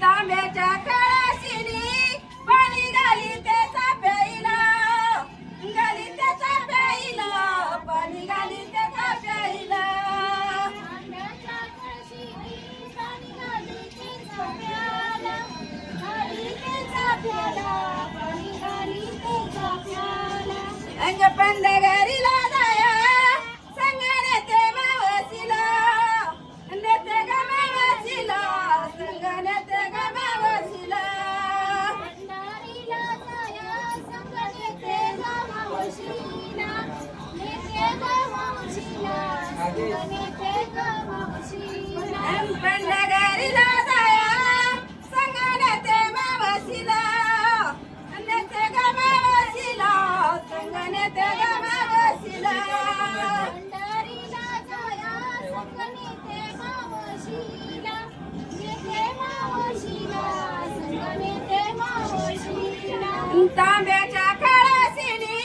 तांब्याच्या कळशीनी पाणी घाली त्याचा प्यायला, घाली त्याचा प्यायला, पाणी घाली त्याचा प्यायला. तांब्याच्या कळशीनी पाणी घाली त्याचा प्यायला, घाली त्याचा प्यायला, पाणी घाली त्याचा प्यायला. अंग पंढरीला जाया संगणे ते मावशीला, नेते ग मावशीला, संगणे ते ग मावशीला. पंढरीला जाया संगणे ते मावशीला, नेते ग मावशीला, संगणे ते ग मावशीला. पंढरीला जाया संगणे ते मावशीला, नेते ग मावशीला, संगणे ते ग मावशीला. पंढरीला जाया संगणे ते मावशीला, नेते मावशीला, संगणे ते मावशीला. तांब्याच्या कळशीनी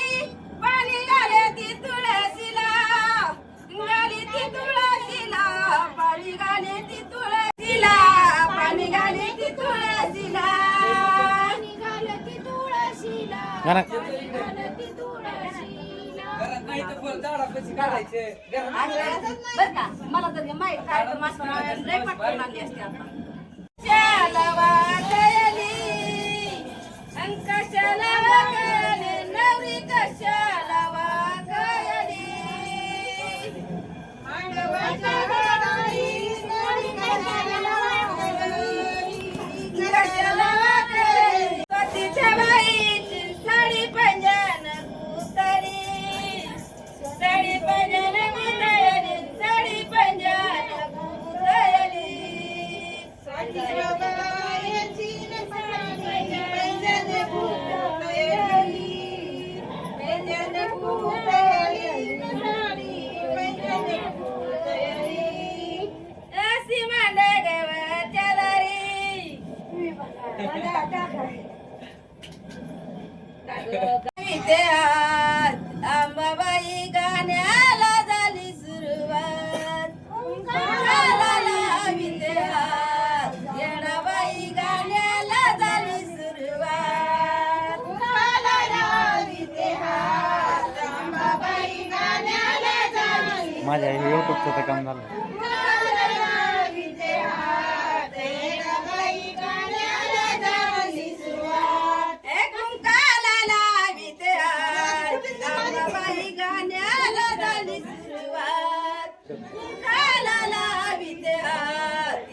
पाणी घाले ती तुळशीला, घाली ती तुळशीला, पाणी घाले ती तुळशीला, पाणी घाले ती तुळशीला, पाणी घाले ती तुळशीला, पाणी घाले ती तुळशीला. बर का मला तर माहित काय तर मास्तर लय पटकन आणली असते आता. कशाला वाकली कशाला वाकली नवरी कशाला वाकली, मांडवाच्या घराई नवरी कशाला वाकली, कशाला वाकली. पतीच्या बाईची साडी पंजन कुतरी, साडी पंजन कुतरी, साडी पंजन कुतरी. साडीच्या बाईची साडी पंजन कुतरी, पंजन कुतरी, साडी पंजन कुतरी. अशी मांडे गव्हाच्या दारी, विद्यात अंबाबाई गाण्याला झाली सुरुवात, विद्यात येणाबाई गाण्याला झाली सुरुवात, विद्यात अंबाबाई गाण्याला झाली. माझ्या युट्यूबचं काम झालं.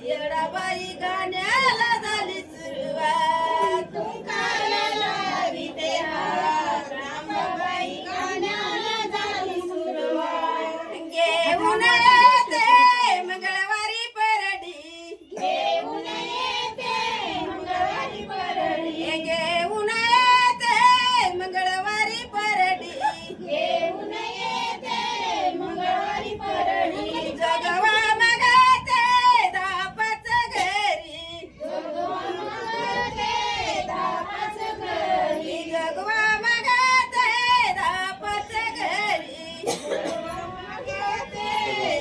येडाबाई गाण्याला झाली सुरुवात, रामबाई गाण्याला झाली सुरुवात. घेऊन येते मंगळवारी परडी, घेऊन येते मंगळवारी परडी, घेऊन येते मंगळवारी परडी, घेऊन येते मंगळवारी परडी. जगवा मगाते दापाच घरी, जगवा मगाते दापाच घरी, जगवा मगाते दापाच घरी, जगवा मगाते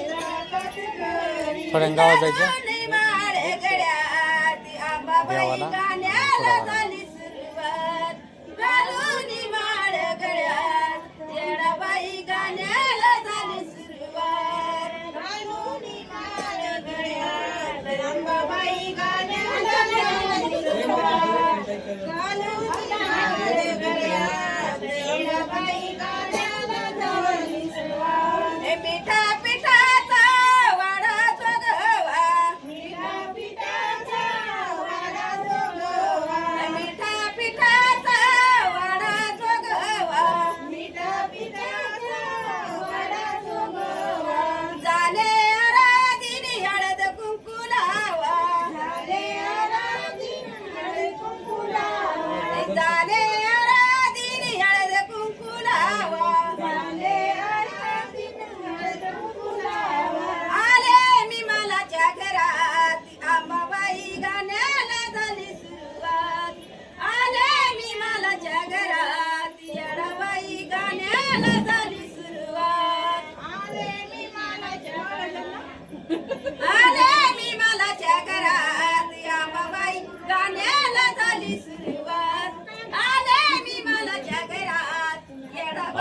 दापाच घरी. थोड्या गावात जायचं माळे गड्यात आंबाबाई देवाला गाण्याला झाली सुरुवात, घालून माळ गड्यात येडाबाई गाण्याला झाली सुरुवात, घालून माळ गड्यात अंबाबाई गाण्याला झाली सुरुवात, घालून माळ गड्यात येडाबाई गाण्याला झाली सुरुवात. पिठा पिठाचा वाढाचा गव्हा,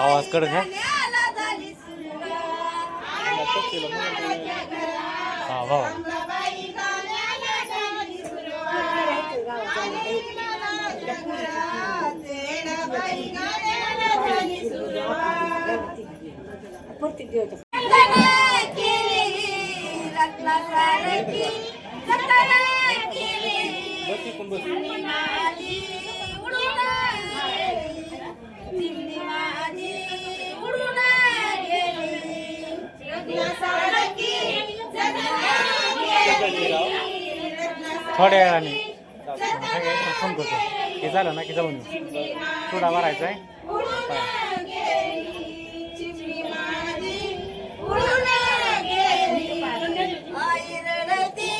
आवाज कडक आहे. गाण्याला झाली सुरुवात. हा भाऊ अंबाबाई गाण्याला झाली सुरुवात. येणाबाई गाण्याला झाली सुरुवात. जतन केली रत्नासारखी, जतन केली चिमणी माझी उडून गेली, चिमणी माझी उडून गेली. रत्नासारखी जतन केली, थोड्या वेळाने फोन करतो. हे झालं ना की जाऊन चुडा भरायचा आहे. चिमणी माझी उडून गेली. आई रडती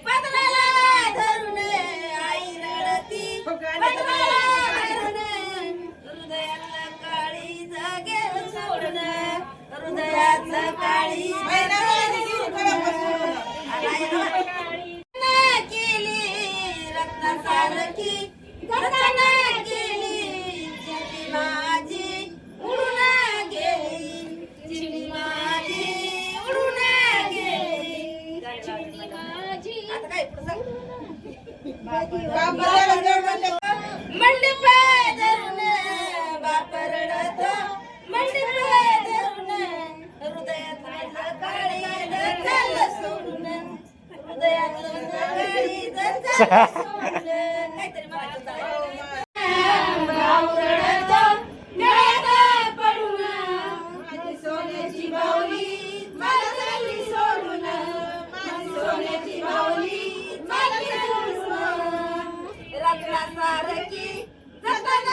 पदराला धरून, आई रडती पदराला धरून, हृदयातलं काळी जागे सोडून, हृदयातलं काळी केली रत्नासारखी, जतन केली चिमणी माझी उडून गेली, चिमणी माझी उडून गेली. आता काय पुढं सांग? मंडप धरून बाप रडतो, मंडप धरून हृदयातलं काळी झालं सोडून, हृदयातलं काळी झालं सोडून. काहीतरी म्हणायचं होतं. भाऊ रडतो डोळ्यात पडून, माझी सोन्याची बाहुली मला चालली सोडून, माझी सोन्याची बाहुली मला सोडून. रत्नासारखी जतन